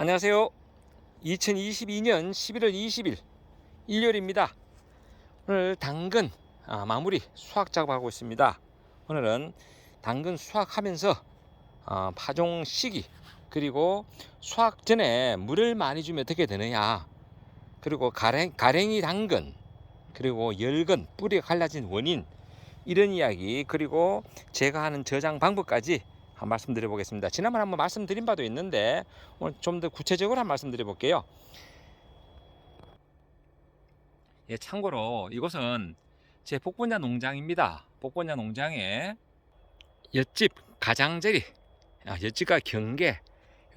안녕하세요. 2022년 11월 20일 일요일입니다. 오늘 당근 마무리 수확 작업하고 있습니다. 오늘은 당근 수확하면서 파종 시기, 그리고 수확 전에 물을 많이 주면 어떻게 되느냐, 그리고 가랭이 당근, 그리고 열근, 뿌리가 갈라진 원인, 이런 이야기, 그리고 제가 하는 저장 방법까지 한번 말씀드려 보겠습니다. 지난번에 한번 말씀드린 바도 있는데 오늘 좀 더 구체적으로 한번 말씀드려 볼게요. 예, 참고로 이곳은 제 복분자 농장입니다. 복분자 농장에 엿집 가장자리, 엿집과 경계,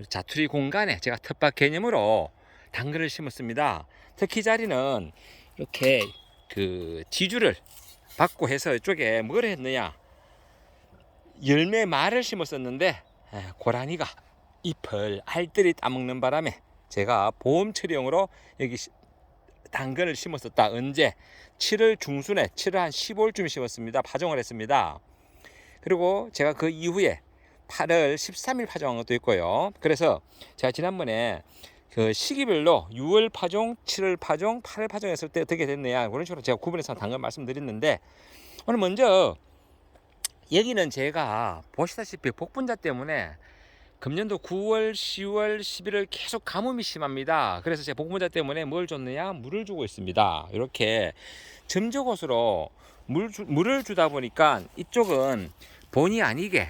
자투리 공간에 제가 텃밭 개념으로 당근을 심었습니다. 특히 자리는 이렇게 지주를 받고 해서 이쪽에 뭘 했느냐, 열매 말을 심었었는데 고라니가 잎을 알뜰히 따먹는 바람에 제가 보험 처리용으로 여기 당근을 심었었다. 언제? 7월 중순에, 7월 한 15일쯤 심었습니다. 파종을 했습니다. 그리고 제가 그 이후에 8월 13일 파종한 것도 있고요. 그래서 제가 지난번에 그 시기별로 6월 파종, 7월 파종, 8월 파종했을 때 어떻게 됐느냐, 그런 식으로 제가 구분해서 당근 말씀드렸는데, 오늘 먼저 여기는 제가 보시다시피 복분자 때문에 금년도 9월, 10월, 11월 계속 가뭄이 심합니다. 그래서 제가 복분자 때문에 뭘 줬느냐, 물을 주고 있습니다. 이렇게 점적옷으로 물을 주다 보니까 이쪽은 본의 아니게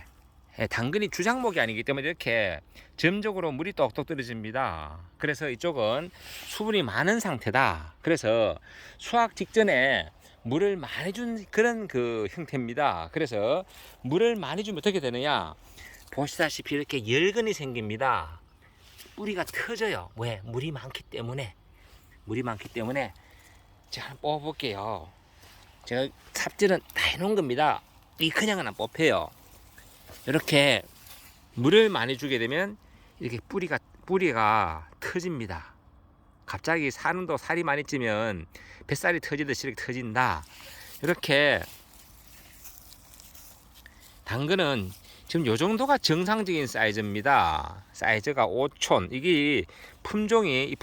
당근이 주작목이 아니기 때문에 이렇게 점적으로 물이 똑똑 떨어집니다. 그래서 이쪽은 수분이 많은 상태다. 그래서 수확 직전에 물을 많이 준 그런 형태입니다. 그래서 물을 많이 주면 어떻게 되느냐, 보시다시피 이렇게 열근이 생깁니다. 뿌리가 터져요. 왜? 물이 많기 때문에. 제가 한번 뽑아볼게요. 제가 삽질은 다 해놓은 겁니다. 이 그냥은 안 뽑혀요. 이렇게 물을 많이 주게 되면 이렇게 뿌리가 터집니다. 갑자기 사는도 살이 많이 찌면 뱃살이 터지듯이 이렇게 터진다. 이렇게 당근은 지금 요 정도가 정상적인 사이즈입니다. 사이즈가 5촌. 이 품종이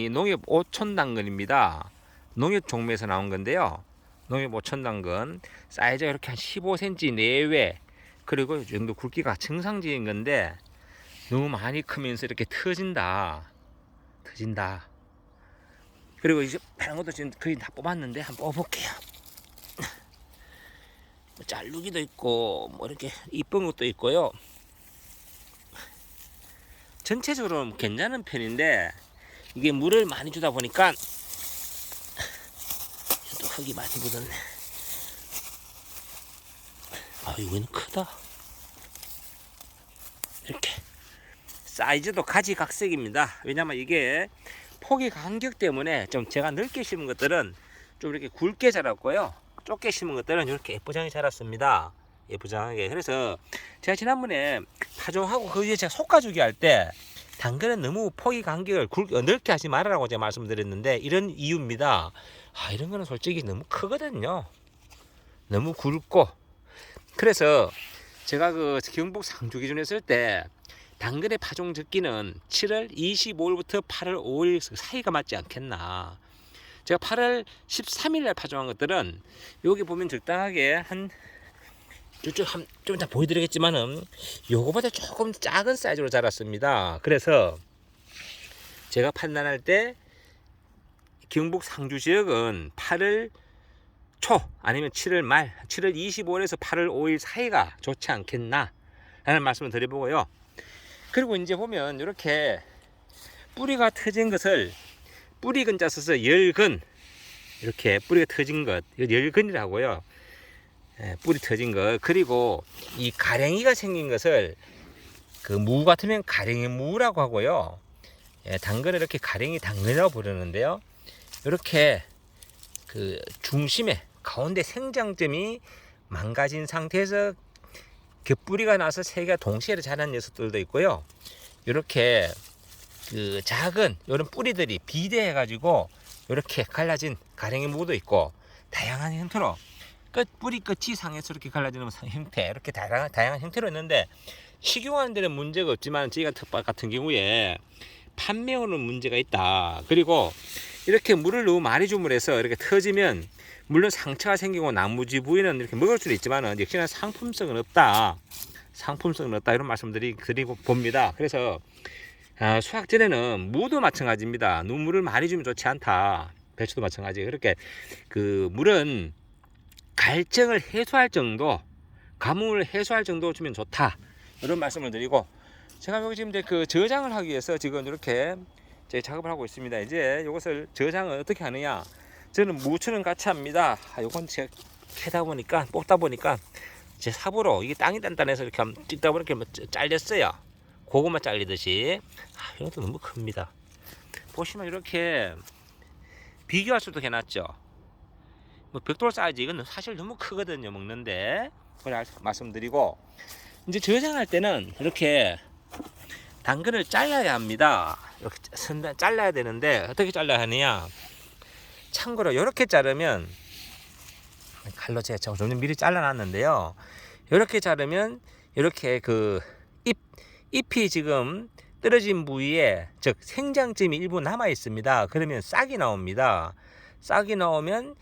농협 5촌 당근입니다. 농협 종묘에서 나온 건데요. 농협 5촌 당근 사이즈가 이렇게 한 15cm 내외, 그리고 이 정도 굵기가 정상적인 건데 너무 많이 크면서 이렇게 터진다. 그리고 이제 다른 것도 지금 거의 다 뽑았는데 한번 뽑아볼게요. 자르기도 있고 뭐 이렇게 이쁜 것도 있고요. 전체적으로 괜찮은 편인데 이게 물을 많이 주다 보니까 또 흙이 많이 묻었네. 이거는 크다. 이렇게 사이즈도 가지각색입니다. 왜냐면 이게 폭이 간격 때문에 좀 제가 넓게 심은 것들은 좀 이렇게 굵게 자랐고요, 좁게 심은 것들은 이렇게 예쁘장하게 자랐습니다. 예쁘장하게. 그래서 제가 지난번에 파종하고 그 위에 제가 솎아주기 할 때 당근은 너무 폭이 간격을 넓게 하지 말아라고 제가 말씀드렸는데 이런 이유입니다. 이런 거는 솔직히 너무 크거든요. 너무 굵고. 그래서 제가 경북 상주 기준 했을 때 당근의 파종 적기는 7월 25일부터 8월 5일 사이가 맞지 않겠나. 제가 8월 13일 날 파종한 것들은 여기 보면 적당하게 한 좀 이따 보여드리겠지만은 요거보다 조금 작은 사이즈로 자랐습니다. 그래서 제가 판단할 때 경북 상주 지역은 8월 초 아니면 7월 말, 7월 25일에서 8월 5일 사이가 좋지 않겠나 라는 말씀을 드려보고요. 그리고 이제 보면 이렇게 뿌리가 터진 것을 뿌리 근자 써서 열근, 이렇게 뿌리가 터진 것, 열근이라고요. 뿌리 터진 것. 그리고 이 가랭이가 생긴 것을 무 같으면 가랭이 무라고 하고요. 당근을 이렇게 가랭이 당근이라고 부르는데요. 이렇게 중심에 가운데 생장점이 망가진 상태에서 겹뿌리가 나서 세 개가 동시에 자란 녀석들도 있고요. 이렇게 작은 이런 뿌리들이 비대해 가지고 이렇게 갈라진 가랭이 무도 있고, 다양한 형태로 뿌리 끝이 상해서 이렇게 갈라지는 형태, 이렇게 다양한 형태로 있는데 식용하는 데는 문제가 없지만 저희가 텃밭 같은 경우에 판매오는 문제가 있다. 그리고 이렇게 물을 너무 많이 주물해서 이렇게 터지면 물론 상처가 생기고 나무지 부위는 이렇게 먹을 수는 있지만 역시나 상품성은 없다. 상품성은 없다. 이런 말씀드리고 봅니다. 그래서 수확 전에는 무도 마찬가지입니다. 너무 물을 많이 주면 좋지 않다. 배추도 마찬가지. 그렇게 그 물은 갈증을 해소할 정도, 가뭄을 해소할 정도 주면 좋다. 이런 말씀을 드리고, 제가 여기 지금 이제 그 저장을 하기 위해서 지금 이렇게 제 작업을 하고 있습니다. 이제 이것을 저장을 어떻게 하느냐? 저는 무추는 같이 합니다. 요건 제가 캐다 보니까 뽑다 보니까 제 삽으로 이게 땅이 단단해서 이렇게 찍다 보니까 잘렸어요. 고구마 잘리듯이. 이것도 너무 큽니다. 보시면 이렇게 비교할 수도 해놨죠. 뭐 벽돌 사이즈 이건 사실 너무 크거든요. 먹는데 그걸 말씀드리고, 이제 저장할 때는 이렇게 당근을 잘라야 합니다. 이렇게 잘라야 되는데 어떻게 잘라야 하느냐? 참고로 이렇게 자르면, 칼로 제가 좀 미리 잘라놨는데요. 이렇게 자르면 이렇게 그 잎이 지금 떨어진 부위에, 즉 생장점이 일부 남아 있습니다. 그러면 싹이 나옵니다. 싹이 나오면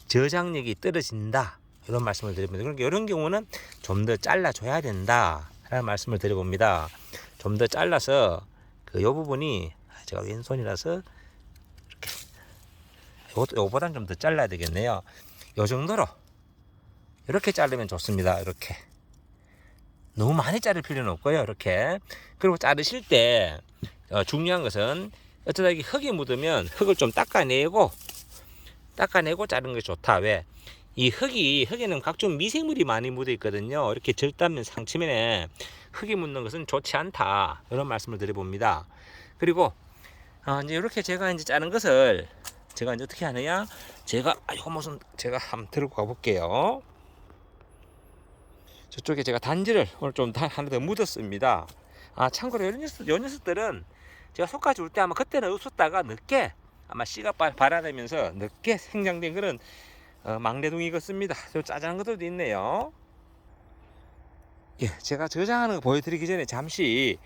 저장력이 떨어진다. 이런 말씀을 드립니다. 그러니까 이런 경우는 좀 더 잘라줘야 된다. 라는 말씀을 드려봅니다. 좀 더 잘라서 이 부분이, 제가 왼손이라서 이렇게, 요거보다는 좀 더 잘라야 되겠네요. 요 정도로 이렇게 자르면 좋습니다. 이렇게 너무 많이 자를 필요는 없고요. 이렇게. 그리고 자르실 때 중요한 것은 어쩌다 이게 흙이 묻으면 흙을 좀 닦아내고 자르는 게 좋다. 왜? 이 흙에는 각종 미생물이 많이 묻어 있거든요. 이렇게 절단면 상치면에 흙이 묻는 것은 좋지 않다. 이런 말씀을 드려봅니다. 그리고 이제 이렇게 제가 이제 자른 것을 제가 이제 어떻게 하느냐? 제가 이거 무슨 제가 한번 들고 가볼게요. 저쪽에 제가 단지를 오늘 좀 하나 더 묻었습니다. 참고로 요 녀석들은 제가 속까지 울 때 아마 그때는 없었다가 늦게 아마 씨가 발아내면서 늦게 생장된 그런 막내둥이 같습니다. 좀 짜잘한 것들도 있네요. 예, 제가 저장하는 거 보여드리기 전에 잠시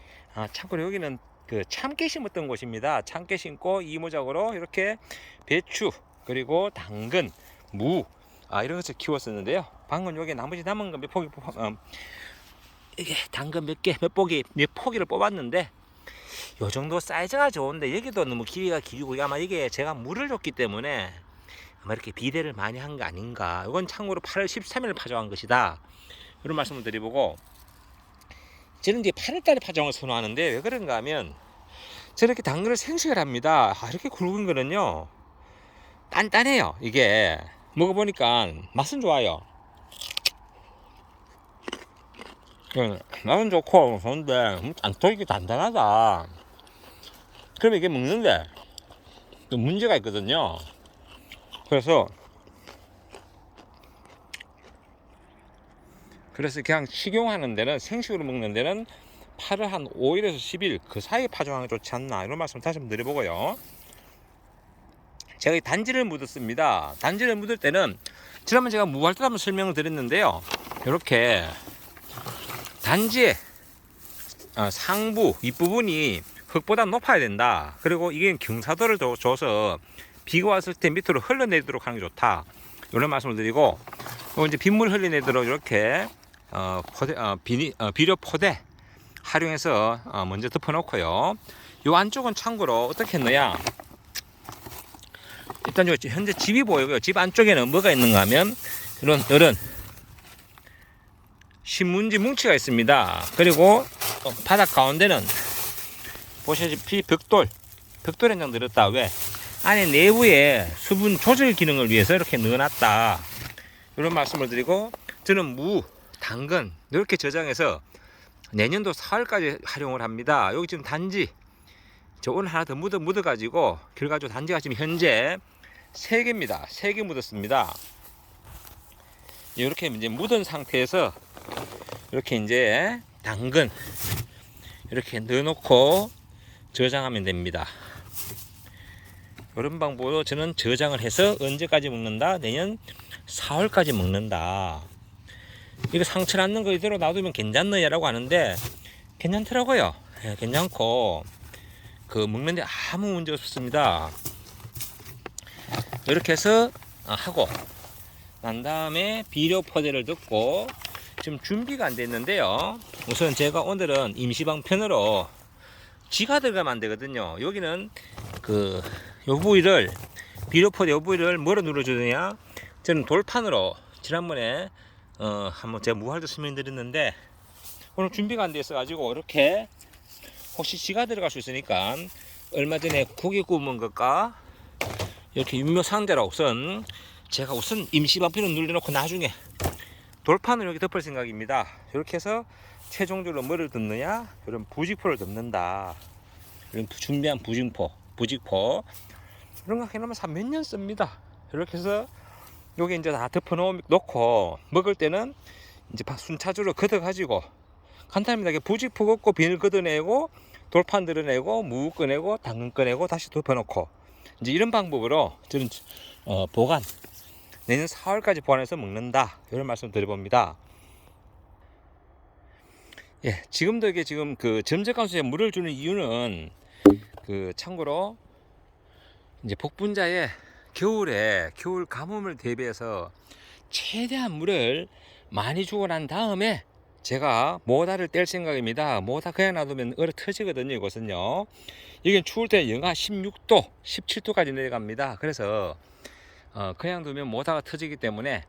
참고로 여기는 그 참깨 심었던 곳입니다. 참깨 심고 이모작으로 이렇게 배추 그리고 당근, 무 이런 것을 키웠었는데요. 방금 여기 나머지 남은 거 몇 포기 이게 당근 몇 포기를 뽑았는데 요 정도 사이즈가 좋은데 여기도 너무 길이가 길고 아마 이게 제가 물을 줬기 때문에 아마 이렇게 비대를 많이 한 거 아닌가. 이건 참고로 8월 13일 파종한 것이다. 이런 말씀을 드려보고, 저는 이제 8월달에 파종을 선호하는데 왜 그런가 하면 저렇게 당근을 생식을 합니다. 이렇게 굵은 거는요 단단해요. 이게 먹어보니까 맛은 좋아요. 맛은 좋고 좋은데 이게 단단하다. 그러면 이게 먹는데 또 문제가 있거든요. 그래서 그냥 식용하는 데는, 생식으로 먹는 데는 8월 한 5일에서 10일 그 사이에 파종하는 게 좋지 않나, 이런 말씀 다시 한번 드려보고요. 제가 이 단지를 묻었습니다. 단지를 묻을 때는 지난번에 제가 무할 때 한번 설명을 드렸는데요. 이렇게 단지의 상부 윗부분이 흙보다 높아야 된다. 그리고 이게 경사도를 줘서 비가 왔을 때 밑으로 흘러내도록 하는 게 좋다. 이런 말씀을 드리고, 이제 빗물 흘러내도록 이렇게 비료 포대 활용해서 먼저 덮어놓고요. 이 안쪽은 참고로 어떻게 했느냐? 일단 현재 집이 보이고요. 집 안쪽에는 뭐가 있는가 하면 이런 신문지 뭉치가 있습니다. 그리고 바닥 가운데는 보시다시피 벽돌 한 장 들었다. 왜? 안에 내부에 수분 조절 기능을 위해서 이렇게 넣어놨다. 이런 말씀을 드리고, 저는 무, 당근 이렇게 저장해서 내년도 4월까지 활용을 합니다. 여기 지금 단지 저 오늘 하나 더 묻어가지고 결과적으로 단지가 지금 현재 3개입니다. 3개 묻었습니다. 이렇게 이제 묻은 상태에서 이렇게 이제 당근 이렇게 넣어놓고 저장하면 됩니다. 이런 방법으로 저는 저장을 해서 언제까지 먹는다? 내년 4월까지 먹는다. 이거 상처 났는 거 이대로 놔두면 괜찮느냐라고 하는데 괜찮더라고요. 괜찮고, 그 먹는데 아무 문제 없습니다. 이렇게 해서 하고 난 다음에 비료 포대를 넣고 지금 준비가 안 됐는데요. 우선 제가 오늘은 임시방편으로 쥐가 들어가면 안 되거든요. 여기는 요 부위를 비료 포대 요 부위를 뭐로 눌러주느냐, 저는 돌판으로 지난번에 한번 제가 무활도 설명드렸는데 오늘 준비가 안 돼 있어 가지고 이렇게 혹시 쥐가 들어갈 수 있으니까 얼마 전에 고기 구운 것과 이렇게 윤묘 상자로 우선 제가 우선 임시방편을 눌러놓고 나중에 돌판을 이렇게 덮을 생각입니다. 이렇게 해서 최종적으로 뭐를 덮느냐, 이런 부직포를 덮는다. 이런 준비한 부직포 이런 거 해놓으면 몇 년 씁니다. 이렇게 해서 여기 이제 다 덮어 놓고 먹을 때는 이제 순차적으로 걷어가지고 간단합니다. 부직포 걷고 비닐 걷어내고 돌판 드러내고 무 꺼내고 당근 꺼내고 다시 덮어놓고 이제 이런 방법으로 저는 보관 내년 4월까지 보관해서 먹는다, 이런 말씀 드려봅니다. 예, 지금도 이게 지금 점적관수에 물을 주는 이유는 참고로 이제 복분자에 겨울 가뭄을 대비해서 최대한 물을 많이 주고 난 다음에 제가 모다를 뗄 생각입니다. 모다 그냥 놔두면 얼어 터지거든요. 이것은요. 여기는 추울 때 영하 16도, 17도까지 내려갑니다. 그래서 그냥 두면 모다가 터지기 때문에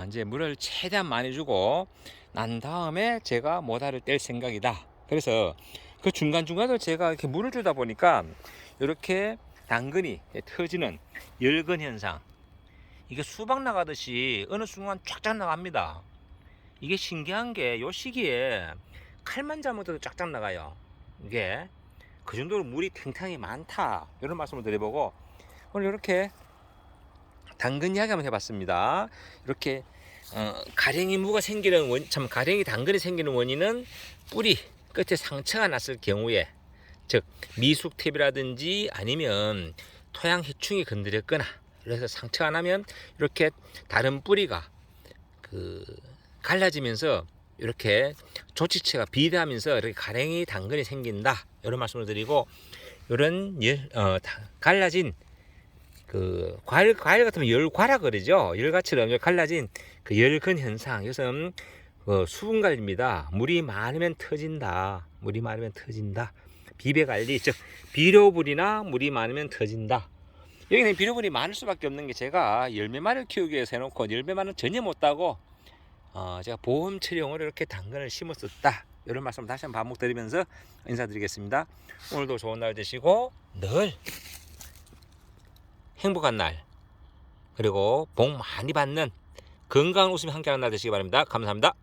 이제 물을 최대한 많이 주고 난 다음에 제가 모다를 뗄 생각이다. 그래서 그 중간중간으로 제가 이렇게 물을 주다 보니까 이렇게 당근이 터지는 열근 현상, 이게 수박 나가듯이 어느 순간 쫙쫙 나갑니다. 이게 신기한 게 요 시기에 칼만 잘못해도 쫙쫙 나가요. 이게 그 정도로 물이 탱탱이 많다, 이런 말씀을 드려보고 오늘 이렇게 당근 이야기 한번 해봤습니다. 이렇게 가랭이 무가 생기는 가랭이 당근이 생기는 원인은 뿌리 끝에 상처가 났을 경우에, 즉 미숙탭이라든지 아니면 토양 해충이 건드렸거나, 그래서 상처가 나면 이렇게 다른 뿌리가 갈라지면서 이렇게 조치체가 비대하면서 이렇게 가랭이 당근이 생긴다, 이런 말씀을 드리고, 이런 갈라진 과일 같으면 열과라 그러죠. 열과처럼 갈라진 열근 현상, 이것은 수분 관리입니다. 물이 많으면 터진다. 비배관리, 즉 비료불이나 물이 많으면 터진다. 여기는 비료불이 많을 수밖에 없는 게 제가 열매만을 키우기 위해서 해놓고 열매만은 전혀 못 따고 제가 보험 처리용으로 이렇게 당근을 심었었다, 이런 말씀 다시 한번 반복드리면서 인사드리겠습니다. 오늘도 좋은 날 되시고 늘 행복한 날, 그리고 복 많이 받는 건강한 웃음이 함께하는 날 되시기 바랍니다. 감사합니다.